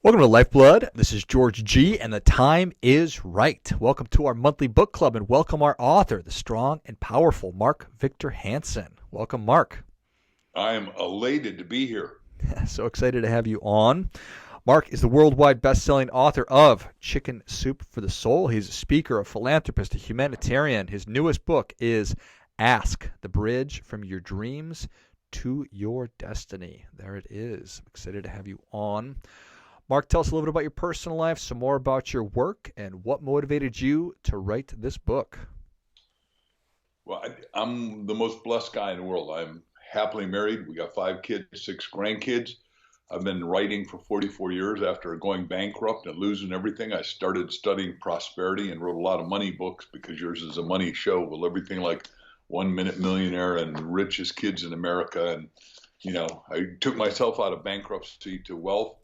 Welcome to Lifeblood. This is George G, and the time is right. Welcome to our monthly book club, and welcome our author, the strong and powerful Mark Victor Hansen. Welcome, Mark. I am elated to be here. So excited to have you on. Mark is the worldwide best-selling author of Chicken Soup for the Soul. He's a speaker, a philanthropist, a humanitarian. His newest book is Ask, the Bridge from Your Dreams to Your Destiny. There it is. I'm excited to have you on. Mark, tell us a little bit about your personal life, some more about your work, and what motivated you to write this book. Well, I'm the most blessed guy in the world. I'm happily married. We got 5 kids, 6 grandkids. I've been writing for 44 years after going bankrupt and losing everything. I started studying prosperity and wrote a lot of money books because yours is a money show with everything like 1 Minute Millionaire and Richest Kids in America. And, I took myself out of bankruptcy to wealth.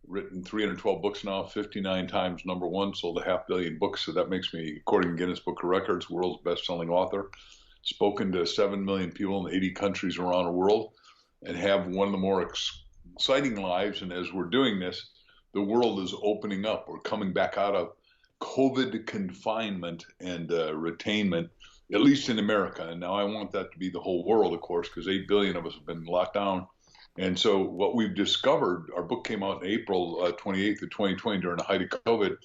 Written 312 books now, 59 times #1, sold 500 million books. So that makes me, according to Guinness Book of Records, world's best-selling author. Spoken to 7 million people in 80 countries around the world and have one of the more exciting lives. And as we're doing this, the world is opening up. We're coming back out of COVID confinement and retainment, at least in America. And now I want that to be the whole world, of course, because 8 billion of us have been locked down. And so what we've discovered, our book came out in April 28th of 2020 during the height of COVID.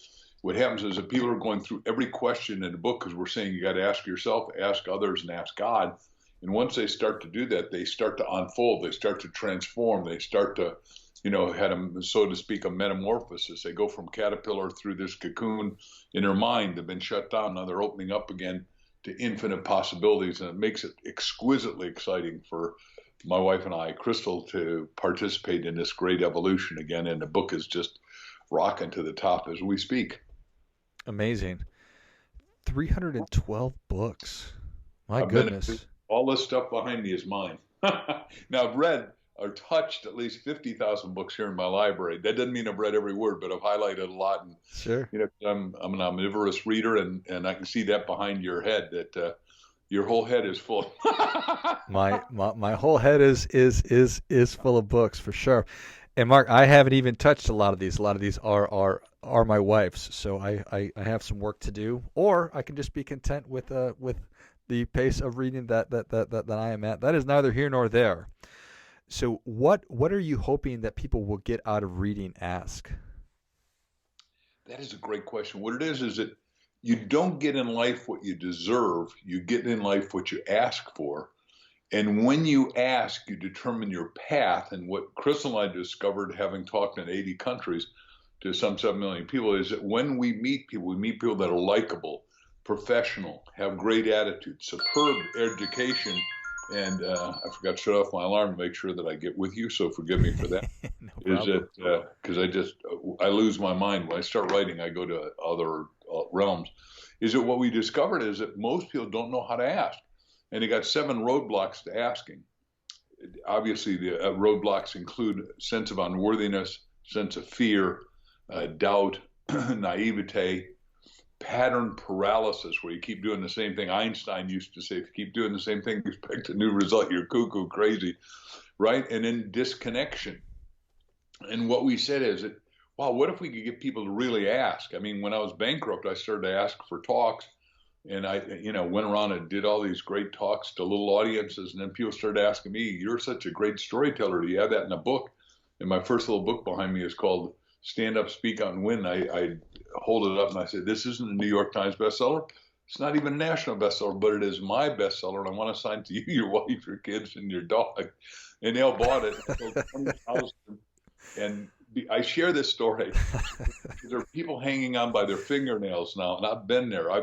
What happens is that people are going through every question in the book because we're saying you got to ask yourself, ask others, and ask God. And once they start to do that, they start to unfold. They start to transform. They start to, had a, so to speak, a metamorphosis. They go from caterpillar through this cocoon in their mind. They've been shut down. Now they're opening up again to infinite possibilities. And it makes it exquisitely exciting for my wife and I, Crystal, to participate in this great evolution again. And the book is just rocking to the top as we speak. Amazing. 312 books. My I've goodness. All this stuff behind me is mine. Now, I've read or touched at least 50,000 books here in my library. That doesn't mean I've read every word, but I've highlighted a lot. And, Sure. I'm an omnivorous reader, and I can see that behind your head that your whole head is full. My whole head is full of books for sure. And Mark, I haven't even touched a lot of these. A lot of these are my wife's, so I have some work to do. Or I can just be content with the pace of reading that I am at. That is neither here nor there. So what are you hoping that people will get out of reading Ask? That is a great question. What it is that you don't get in life what you deserve. You get in life what you ask for. And when you ask, you determine your path. And what Crystal and I discovered, having talked in 80 countries to some 7 million people, is that when we meet people that are likable, professional, have great attitude, superb education. And I forgot to shut off my alarm to make sure that I get with you, so forgive me for that. No Is problem. it because I lose my mind when I start writing? I go to other realms. Is it what we discovered is that most people don't know how to ask, and they got 7 roadblocks to asking. Obviously, the roadblocks include sense of unworthiness, sense of fear, doubt, naivete, pattern paralysis, where you keep doing the same thing. Einstein used to say, if you keep doing the same thing, expect a new result, you're cuckoo crazy, right? And then disconnection. And what we said is that, wow, what if we could get people to really ask? I mean, when I was bankrupt, I started to ask for talks, and I, went around and did all these great talks to little audiences, and then people started asking me, "You're such a great storyteller. Do you have that in a book?" And my first little book behind me is called "Stand Up, Speak Out, and Win." I hold it up and I say, "This isn't a New York Times bestseller. It's not even a national bestseller, but it is my bestseller, and I want to sign to you, your wife, your kids, and your dog." And they all bought it. I sold 20,000. And I share this story. There are people hanging on by their fingernails now, and I've been there. I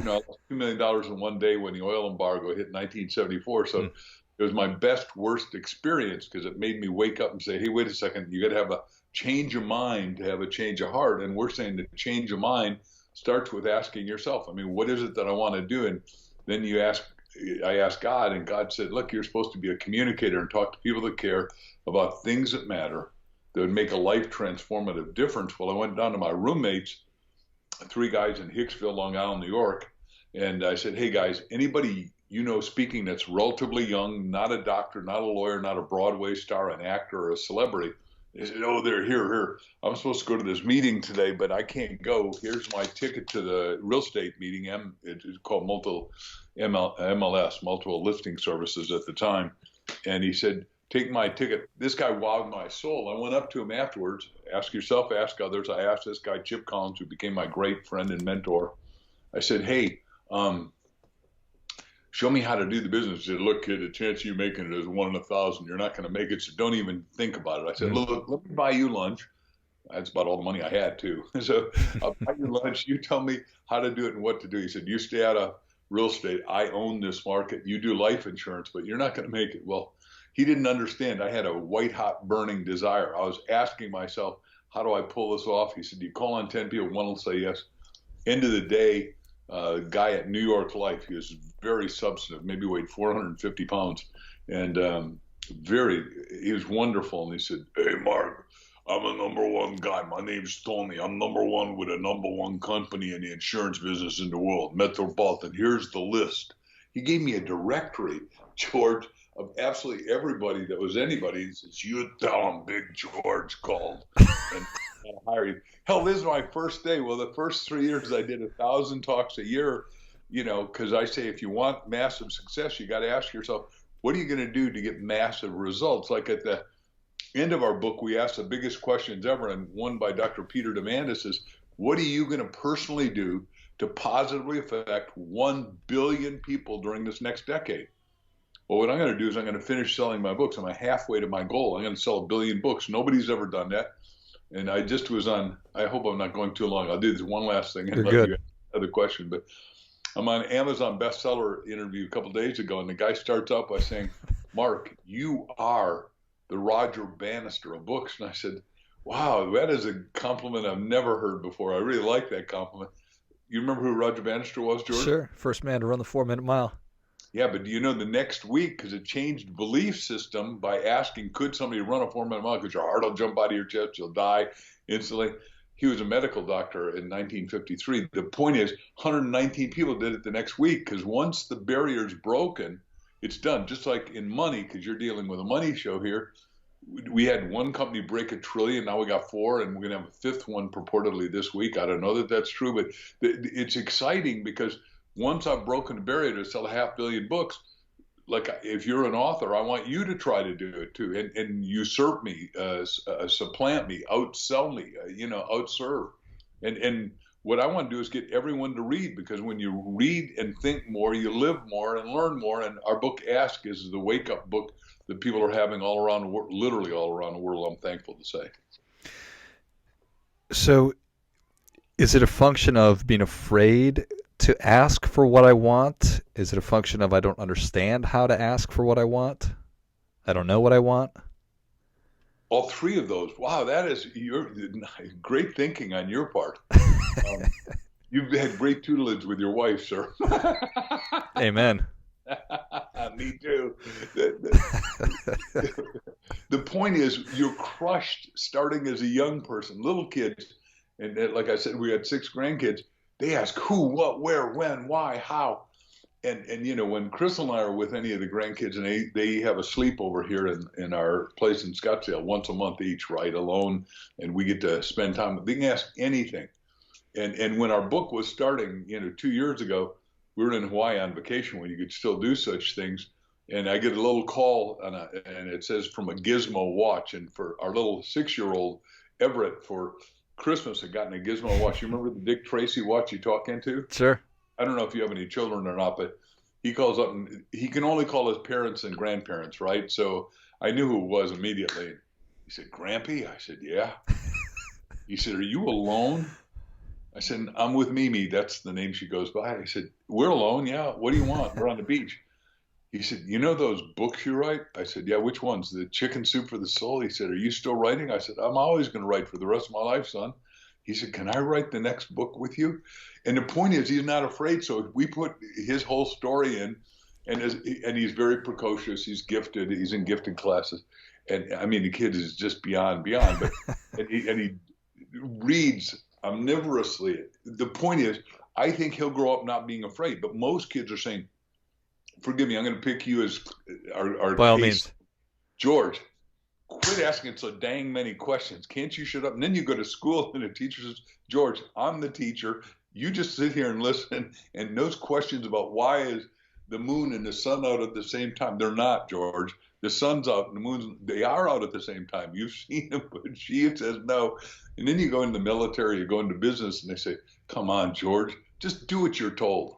lost $2 million in one day when the oil embargo hit 1974. So it was my best, worst experience because it made me wake up and say, "Hey, wait a second, you got to have a change of mind to have a change of heart." And we're saying the change of mind starts with asking yourself, I mean, what is it that I want to do? And then I asked God, and God said, "Look, you're supposed to be a communicator and talk to people that care about things that matter, that would make a life transformative difference." Well, I went down to my roommates, 3 guys in Hicksville, Long Island, New York, and I said, "Hey guys, anybody speaking that's relatively young, not a doctor, not a lawyer, not a Broadway star, an actor, or a celebrity, They said, "Oh, they're here. I'm supposed to go to this meeting today, but I can't go. Here's my ticket to the real estate meeting. It's called MLS, Multiple Listing Services at the time." And he said, "Take my ticket." This guy wowed my soul. I went up to him afterwards. Ask yourself, ask others. I asked this guy, Chip Collins, who became my great friend and mentor. I said, "Hey, show me how to do the business." He said, "Look, kid, the chance of you making it is 1 in 1,000. You're not going to make it, so don't even think about it." I said, Mm. "Look, let me buy you lunch." That's about all the money I had, too. So I'll buy you lunch. You tell me how to do it and what to do. He said, "You stay out of real estate. I own this market. You do life insurance, but you're not going to make it." Well, he didn't understand. I had a white hot burning desire. I was asking myself, how do I pull this off? He said, "You call on 10 people, one will say yes." End of the day, guy at New York Life, he was very substantive, maybe weighed 450 pounds, and he was wonderful. And he said, "Hey, Mark, I'm a number one guy. My name's Tony. I'm number one with a number one company in the insurance business in the world, Metropolitan. Here's the list." He gave me a directory, George, of absolutely everybody that was anybody. He says, "You tell him Big George called and hire you." Hell, this is my first day. Well, the first 3 years I did 1,000 talks a year, because I say if you want massive success, you got to ask yourself, what are you going to do to get massive results? Like at the end of our book, we asked the biggest questions ever, and one by Dr. Peter Diamandis is, what are you going to personally do to positively affect 1 billion people during this next decade? Well, what I'm going to do is I'm going to finish selling my books. I'm halfway to my goal. I'm going to sell 1 billion books. Nobody's ever done that. And I just was on, I hope I'm not going too long. I'll do this one last thing and You're let you good. ask another question. But I'm on Amazon bestseller interview a couple of days ago, and the guy starts out by saying, "Mark, you are the Roger Bannister of books." And I said, "Wow, that is a compliment I've never heard before. I really like that compliment." You remember who Roger Bannister was, George? Sure. First man to run the 4-minute mile. Yeah, but do you know the next week, because it changed belief system by asking, could somebody run a 4-minute mile? Because your heart will jump out of your chest, you'll die instantly. He was a medical doctor in 1953. The point is, 119 people did it the next week, because once the barrier's broken, it's done. Just like in money, because you're dealing with a money show here. We had one company break $1 trillion. Now we got 4, and we're going to have a 5th one purportedly this week. I don't know that that's true, but it's exciting because once I've broken the barrier to sell 500 million books, like if you're an author, I want you to try to do it too, and usurp me, supplant me, outsell me, outserve. And what I want to do is get everyone to read, because when you read and think more, you live more and learn more. And our book Ask is the wake up book that people are having all around the world, literally all around the world, I'm thankful to say. So is it a function of being afraid to ask for what I want? Is it a function of I don't understand how to ask for what I want? I don't know what I want? All 3 of those. Wow, that is your great thinking on your part. You've had great tutelage with your wife, sir. Amen. Me too. The point is, you're crushed starting as a young person. Little kids, and like I said, we had 6 grandkids. They ask who, what, where, when, why, how. And when Crystal and I are with any of the grandkids, and they have a sleepover here in our place in Scottsdale once a month each, right, alone, and we get to spend time. They can ask anything. And when our book was starting, 2 years ago, we were in Hawaii on vacation when you could still do such things. And I get a little call, and it says from a Gizmo watch. And for our little 6-year-old Everett, for Christmas, had gotten a Gizmo watch. You remember the Dick Tracy watch you talk into? Sure. I don't know if you have any children or not, but he calls up, and he can only call his parents and grandparents, right? So I knew who it was immediately. He said, "Grampy?" I said, "Yeah." He said, "Are you alone?" I said, "I'm with Mimi." That's the name she goes by. I said, "We're alone." "Yeah. What do you want?" "We're on the beach." He said, "You know those books you write?" I said, "Yeah." "Which ones?" "The Chicken Soup for the Soul." He said, "Are you still writing?" I said, "I'm always going to write for the rest of my life, son." He said, "Can I write the next book with you?" And the point is, he's not afraid. So we put his whole story in, and he's very precocious. He's gifted. He's in gifted classes. And I mean, the kid is just beyond. But and he reads omnivorously. The point is, I think he'll grow up not being afraid. But most kids are saying, forgive me, I'm going to pick you as our By all case. means. George, quit asking so dang many questions. Can't you shut up? And then you go to school and the teacher says, George, I'm the teacher. You just sit here and listen. And those questions about why is the moon and the sun out at the same time? They're not, George. The sun's out and the moon's, they are out at the same time. You've seen them, but she says no. And then you go into the military, you go into business, and they say, come on, George, just do what you're told.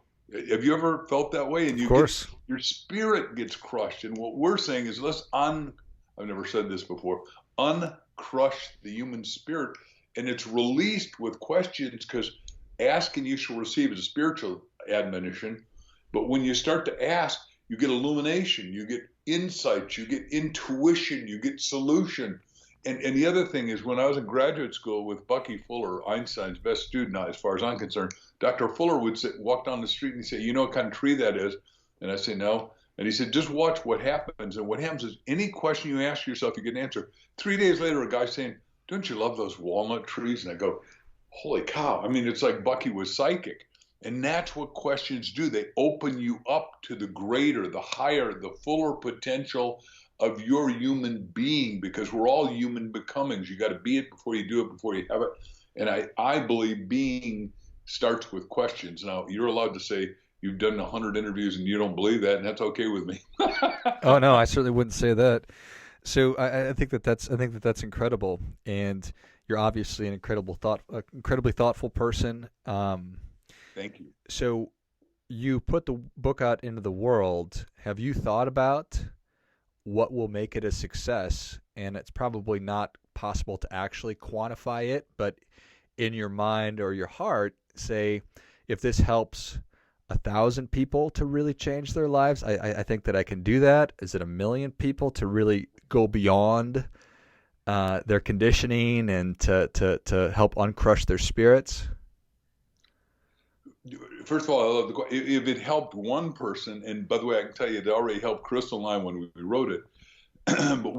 Have you ever felt that way? And Of course. your spirit gets crushed. And what we're saying is I've never said this before, uncrush the human spirit, and it's released with questions, because ask and you shall receive is a spiritual admonition. But when you start to ask, you get illumination, you get insight, you get intuition, you get solution. And the other thing is, when I was in graduate school with Bucky Fuller, Einstein's best student now, as far as I'm concerned, Dr. Fuller would walk down the street and he'd say, you know what kind of tree that is? And I say, no. And he said, just watch what happens. And what happens is, any question you ask yourself, you get an answer. 3 days later, a guy's saying, don't you love those walnut trees? And I go, holy cow. I mean, it's like Bucky was psychic. And that's what questions do. They open you up to the greater, the higher, the fuller potential of your human being, because we're all human becomings. You got to be it before you do it, before you have it. And I believe being starts with questions. Now, you're allowed to say you've done 100 interviews and you don't believe that, and that's okay with me. Oh no, I certainly wouldn't say that. So I think that's incredible, and you're obviously an incredibly thoughtful person. Thank you. So you put the book out into the world. Have you thought about what will make it a success? And it's probably not possible to actually quantify it, but in your mind or your heart, say, if this helps 1,000 people to really change their lives, I think that I can do that. Is it 1,000,000 people to really go beyond their conditioning and to help uncrush their spirits? First of all, I love the question. If it helped one person, and by the way, I can tell you, it already helped Crystal and I when we wrote it. But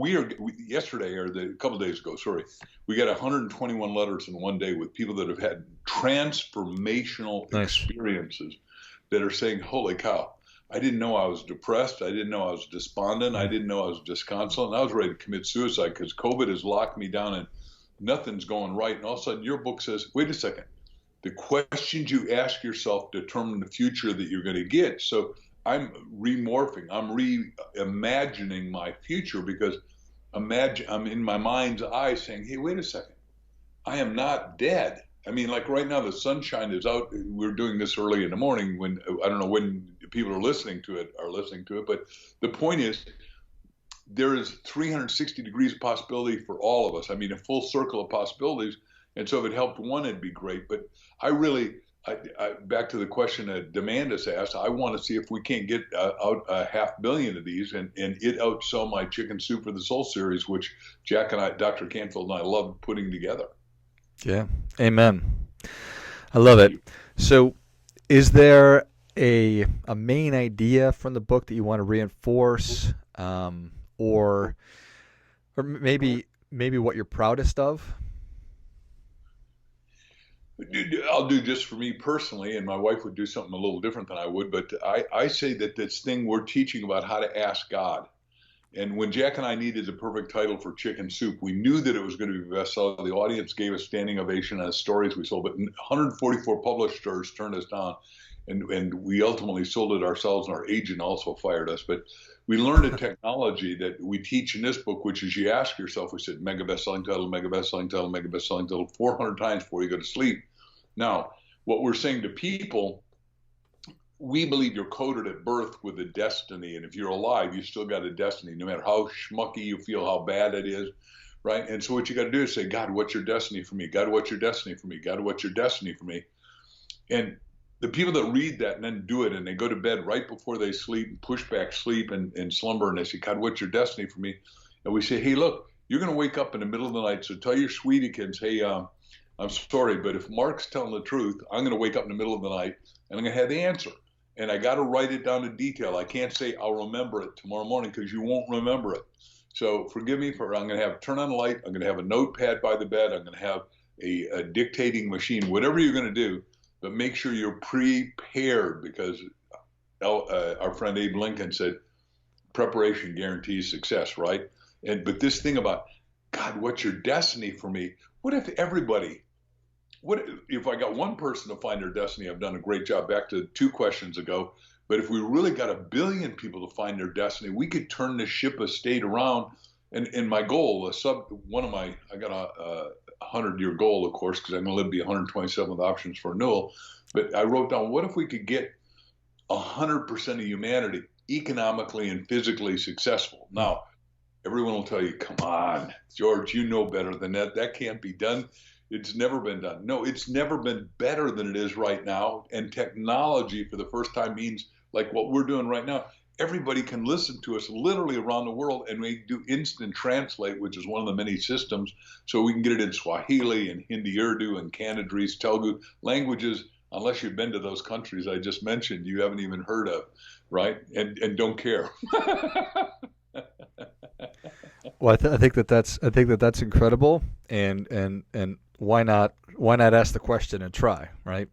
yesterday, or a couple of days ago, sorry, we got 121 letters in one day with people that have had transformational experiences that are saying, holy cow, I didn't know I was depressed. I didn't know I was despondent. I didn't know I was disconsolate. I was ready to commit suicide because COVID has locked me down and nothing's going right. And all of a sudden your book says, wait a second, the questions you ask yourself determine the future that you're going to get. So I'm remorphing, I'm reimagining my future, because I'm in my mind's eye saying, hey, wait a second, I am not dead. I mean, like right now, the sunshine is out. We're doing this early in the morning when, I don't know when people are listening to it, but the point is, there is 360 degrees of possibility for all of us. I mean, a full circle of possibilities. And so if it helped one, it'd be great. But back to the question that Demandus asked, I want to see if we can't get out 500 million of these and it outsell my Chicken Soup for the Soul series, which Jack and I, Dr. Canfield and I love putting together. Yeah. Amen. I love it. So is there a main idea from the book that you want to reinforce, or maybe what you're proudest of? I'll do just for me personally, and my wife would do something a little different than I would, but I say that this thing we're teaching about how to ask God. And when Jack and I needed the perfect title for Chicken Soup, we knew that it was going to be a bestseller. The audience gave us standing ovation on the stories we sold, but 144 publishers turned us down, and we ultimately sold it ourselves, and our agent also fired us. But we learned a technology that we teach in this book, which is you ask yourself, we said mega best-selling title, mega best-selling title, mega best-selling title 400 times before you go to sleep. Now, what we're saying to people, we believe you're coded at birth with a destiny, and if you're alive, you still got a destiny, no matter how schmucky you feel, how bad it is, right? And so what you got to do is say, God, what's your destiny for me? God, what's your destiny for me? God, what's your destiny for me? And the people that read that and then do it, and they go to bed right before they sleep, and push back sleep and slumber, and they say, God, what's your destiny for me? And we say, hey, look, you're going to wake up in the middle of the night, so tell your sweetie kids, hey, I'm sorry, but if Mark's telling the truth, I'm going to wake up in the middle of the night, and I'm going to have the answer. And I got to write it down in detail. I can't say I'll remember it tomorrow morning, because you won't remember it. So forgive me I'm going to turn on the light. I'm going to have a notepad by the bed. I'm going to have a dictating machine, whatever you're going to do, but make sure you're prepared, because our friend Abe Lincoln said, preparation guarantees success, right? But this thing about, God, what's your destiny for me? What if everybody, what if I got one person to find their destiny? I've done a great job, back to 2 questions ago. But if we really got 1 billion people to find their destiny, we could turn the ship of state around. And my goal, I got a 100-year goal, of course, because I'm going to live to be 127 with options for renewal. But I wrote down, what if we could get 100% of humanity economically and physically successful? Now, everyone will tell you, come on, George, you know better than that. That can't be done. It's never been done. No, it's never been better than it is right now. And technology for the first time means, like what we're doing right now, everybody can listen to us literally around the world, and we do instant translate, which is one of the many systems. So we can get it in Swahili and Hindi, Urdu and Canadese, Telugu, languages, unless you've been to those countries I just mentioned, you haven't even heard of, right? And don't care. Well, I think that's incredible, and why not ask the question and try, right?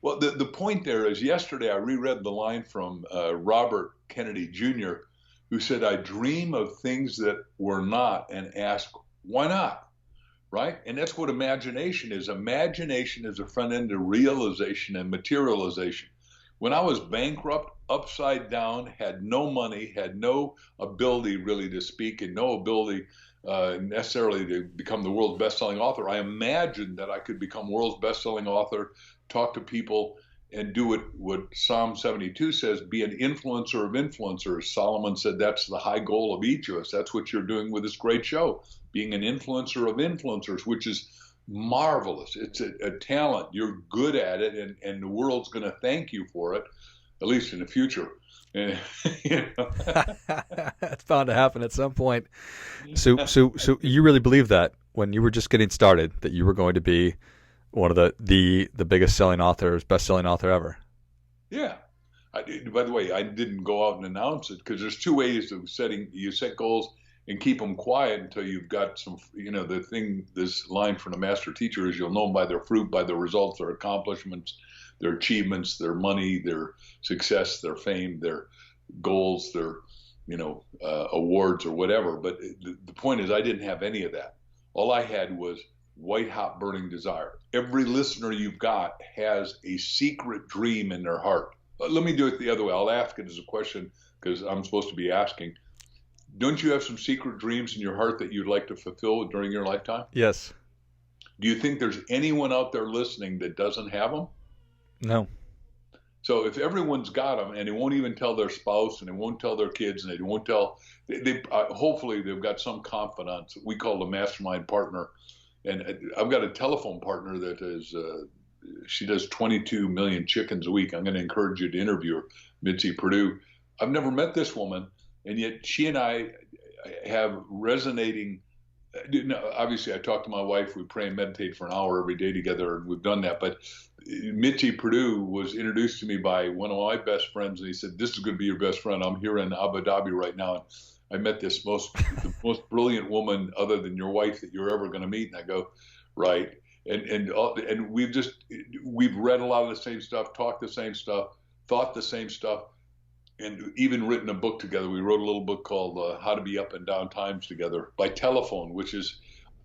Well, the point there is, yesterday I reread the line from Robert Kennedy Jr., who said, I dream of things that were not and ask, why not? Right? And that's what imagination is. Imagination is a front end to realization and materialization. When I was bankrupt, upside down, had no money, had no ability really to speak, and no ability necessarily to become the world's best-selling author, I imagined that I could become world's best-selling author, talk to people, and do what Psalm 72 says, be an influencer of influencers. Solomon said that's the high goal of each of us. That's what you're doing with this great show, being an influencer of influencers, which is marvelous. It's a talent. You're good at it, and the world's going to thank you for it, at least in the future. And, you know. It's bound to happen at some point. So you really believe that when you were just getting started, that you were going to be one of the biggest selling authors, best selling author ever? Yeah. By the way, I didn't go out and announce it, because there's 2 ways of setting. You set goals and keep them quiet until you've got some, this line from the master teacher is, you'll know them by their fruit, by their results, their accomplishments, their achievements, their money, their success, their fame, their goals, their, awards or whatever. But the point is, I didn't have any of that. All I had was white hot burning desire. Every listener you've got has a secret dream in their heart. Let me do it the other way. I'll ask it as a question, because I'm supposed to be asking. Don't you have some secret dreams in your heart that you'd like to fulfill during your lifetime? Yes. Do you think there's anyone out there listening that doesn't have them? No. So if everyone's got them, and they won't even tell their spouse, and they won't tell their kids, and they won't tell, hopefully they've got some confidant. We call it a mastermind partner. And I've got a telephone partner that is, she does 22 million chickens a week. I'm going to encourage you to interview her, Mitzi Purdue. I've never met this woman, and yet she and I have resonating. Obviously, I talk to my wife. We pray and meditate for an hour every day together, and we've done that. But Mitzi Purdue was introduced to me by one of my best friends, and he said, "This is going to be your best friend. I'm here in Abu Dhabi right now, and I met the most brilliant woman other than your wife that you're ever going to meet." And I go, right. And we've read a lot of the same stuff, talked the same stuff, thought the same stuff, and even written a book together. We wrote a little book called How to Be Up and Down Times together by telephone, which is,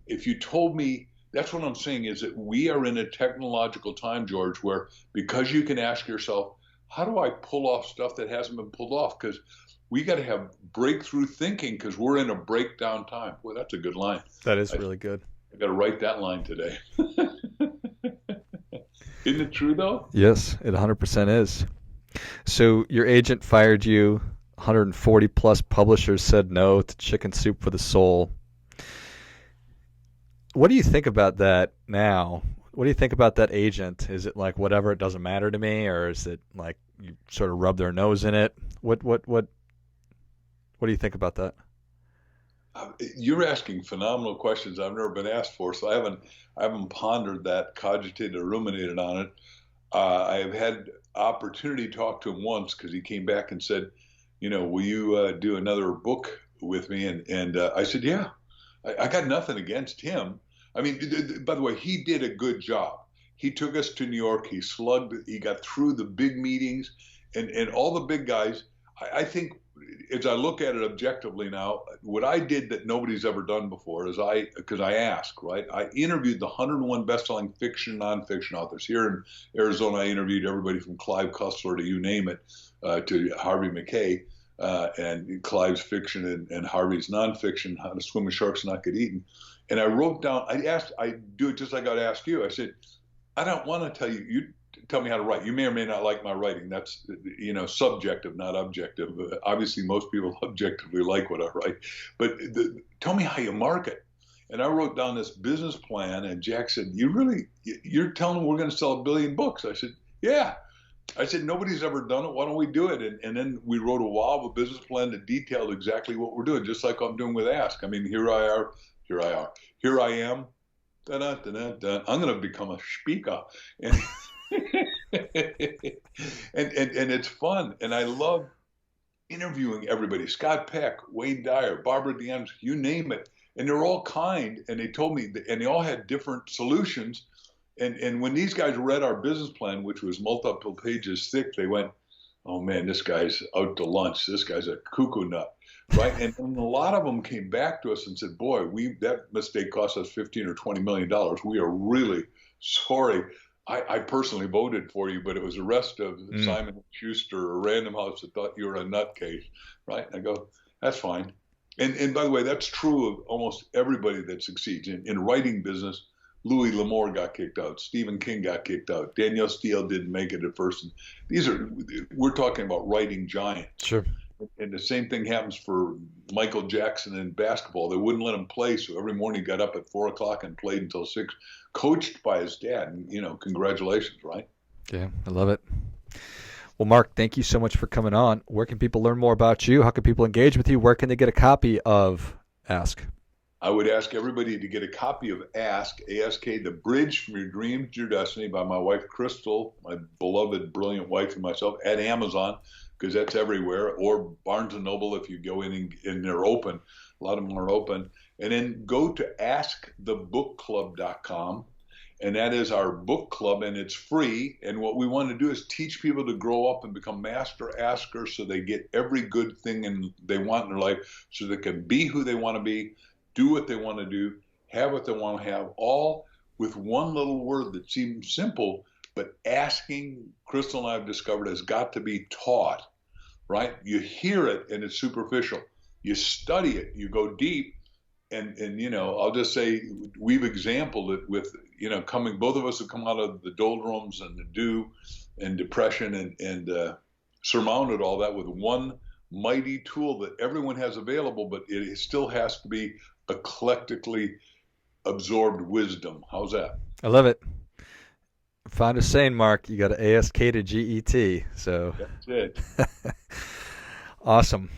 if you told me, that's what I'm saying, is that we are in a technological time, George, where, because you can ask yourself, how do I pull off stuff that hasn't been pulled off? Because we got to have breakthrough thinking, because we're in a breakdown time. Boy, that's a good line. That is really good. I got to write that line today. Isn't it true, though? Yes, it 100% is. So your agent fired you. 140 plus publishers said no to Chicken Soup for the Soul. What do you think about that now? What do you think about that agent? Is it like, whatever, it doesn't matter to me, or is it like you sort of rub their nose in it? What do you think about that? You're asking phenomenal questions I've never been asked for, so I haven't pondered that, cogitated, or ruminated on it. I have had opportunity to talk to him once, because he came back and said, will you do another book with me? And I said, yeah. I got nothing against him. I mean, by the way, he did a good job. He took us to New York. He got through the big meetings, and all the big guys. I think as I look at it objectively now, what I did that nobody's ever done before is because I asked, right? I interviewed the 101 best-selling fiction, nonfiction authors. Here in Arizona, I interviewed everybody from Clive Cussler to you name it, to Harvey McKay, and Clive's fiction and Harvey's nonfiction, How to Swim with Sharks and Not Get Eaten. And I wrote down, I do it just like I'd ask you. I said, I don't want to tell you, you tell me how to write. You may or may not like my writing. That's, subjective, not objective. Obviously, most people objectively like what I write. But tell me how you market. And I wrote down this business plan, and Jack said, you're telling them we're going to sell 1 billion books? I said, yeah. I said, nobody's ever done it. Why don't we do it? And then we wrote a wall of a business plan that detailed exactly what we're doing, just like I'm doing with Ask. I mean, here I am. Da-da-da-da-da. I'm going to become a speaker. And, and it's fun. And I love interviewing everybody. Scott Peck, Wayne Dyer, Barbara DeAndres, you name it. And they're all kind. And they told me, and they all had different solutions. And when these guys read our business plan, which was multiple pages thick, they went, oh man, this guy's out to lunch. This guy's a cuckoo nut. Right. And a lot of them came back to us and said, boy, that mistake cost us $15 or $20 million. We are really sorry. I personally voted for you, but it was the rest of Simon & Schuster or Random House that thought you were a nutcase. Right. And I go, that's fine. And by the way, that's true of almost everybody that succeeds in writing business. Louis L'Amour got kicked out. Stephen King got kicked out. Danielle Steele didn't make it at first. We're talking about writing giants. Sure. And the same thing happens for Michael Jackson in basketball. They wouldn't let him play, so every morning he got up at 4 o'clock and played until 6, coached by his dad. And, congratulations, right? Yeah, I love it. Well, Mark, thank you so much for coming on. Where can people learn more about you? How can people engage with you? Where can they get a copy of Ask? I would ask everybody to get a copy of Ask, A-S-K, The Bridge from Your Dreams to Your Destiny by my wife, Crystal, my beloved, brilliant wife, and myself, at Amazon, because that's everywhere, or Barnes & Noble if you go in and they're open. A lot of them are open. And then go to askthebookclub.com, and that is our book club, and it's free. And what we want to do is teach people to grow up and become master askers so they get every good thing they want in their life, so they can be who they want to be, do what they want to do, have what they want to have, all with one little word that seems simple, but asking, Crystal and I have discovered, has got to be taught, right? You hear it and it's superficial. You study it, you go deep, and I'll just say we've exampled it with, both of us have come out of the doldrums and the dew and depression and surmounted all that with one mighty tool that everyone has available, but it still has to be eclectically absorbed wisdom. How's that? I love it. Found a saying, Mark, you got to ASK to GET. So that's it. Awesome.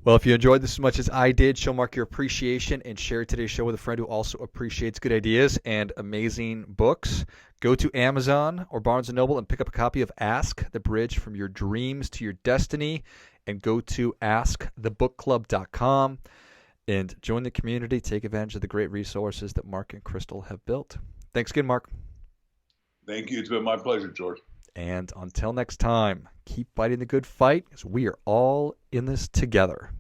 Well, if you enjoyed this as much as I did, show Mark your appreciation and share today's show with a friend who also appreciates good ideas and amazing books. Go to Amazon or Barnes & Noble and pick up a copy of Ask, The Bridge from Your Dreams to Your Destiny, and go to askthebookclub.com and join the community. Take advantage of the great resources that Mark and Crystal have built. Thanks again, Mark. Thank you. It's been my pleasure, George. And until next time, keep fighting the good fight, because we are all in this together.